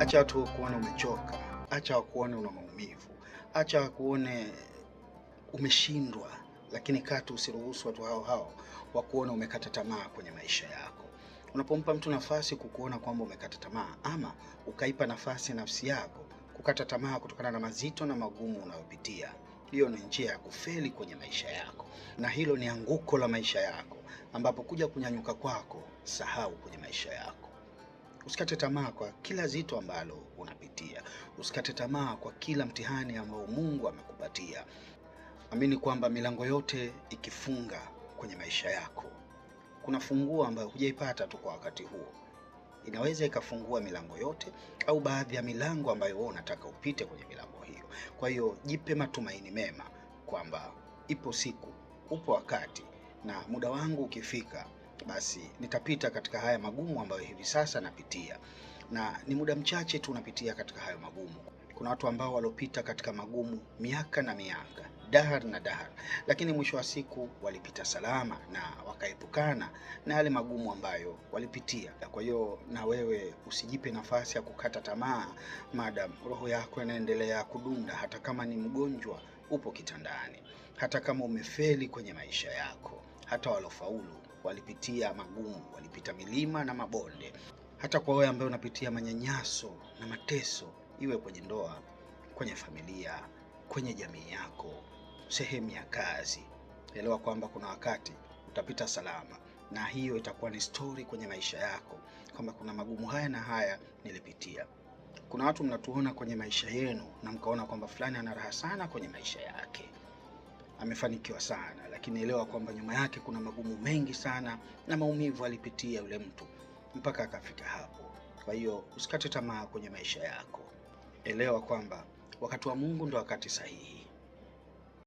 Acha watu kuona umechoka, acha wakuone una maumivu, acha wakuone umeshindwa, lakini katu usiruhusu watu hao wakuona umekata tamaa kwenye maisha yako. Unapompa mtu nafasi kukuona kwamba umekata tamaa, ama ukaipa nafasi nafsi yako kukata tamaa kutokana na mazito na magumu unayopitia, hiyo ni njia ya kufeli kwenye maisha yako, na hilo ni anguko la maisha yako, ambapo kuja kunyanyuka kwako sahau kwenye maisha yako. Usikate tamaa kwa kila zito ambalo unapitia. Usikate tamaa kwa kila mtihani ambao Mungu amekupatia. Amini kwamba milango yote ikifunga kwenye maisha yako, kuna funguo ambayo hujaipata tu kwa wakati huo. Inaweza ikafungua milango yote au baadhi ya milango ambayo wewe unataka upite kwenye milango hiyo. Kwa hiyo jipe matumaini mema kwamba ipo siku, upo wakati, na muda wangu ukifika, basi nitapita katika haya magumu ambayo hivi sasa napitia. Na ni muda mchache tu napitia katika hayo magumu. Kuna watu ambao walopita katika magumu miaka na miaka, dahar na dahar, lakini mwisho wa siku walipita salama na wakaepukana na yale magumu ambayo walipitia. Kwa hiyo na wewe usijipe nafasi ya kukata tamaa madam roho yako inaendelea kudunda, hata kama ni mgonjwa upo kitandani, hata kama umefeli kwenye maisha yako. Hata walofaulu walipitia magumu, walipita milima na mabonde. Hata kwa wewe ambaye unapitia manyanyaso na mateso, iwe kwenye ndoa, kwenye familia, kwenye jamii yako, sehemu ya kazi, elewa kwamba kuna wakati utapita salama, na hiyo itakuwa ni story kwenye maisha yako kwamba kuna magumu haya na haya nilipitia. Kuna watu mnatuona kwenye maisha yenu na mkaona kwamba fulani ana raha sana kwenye maisha yake, amefanikiwa sana, lakini elewa kwamba nyuma yake kuna magumu mengi sana na maumivu alipitia yule mtu mpaka akafika hapo. Kwa hiyo usikate tamaa kwenye maisha yako. Elewa kwamba wakati wa Mungu ndio wakati sahihi.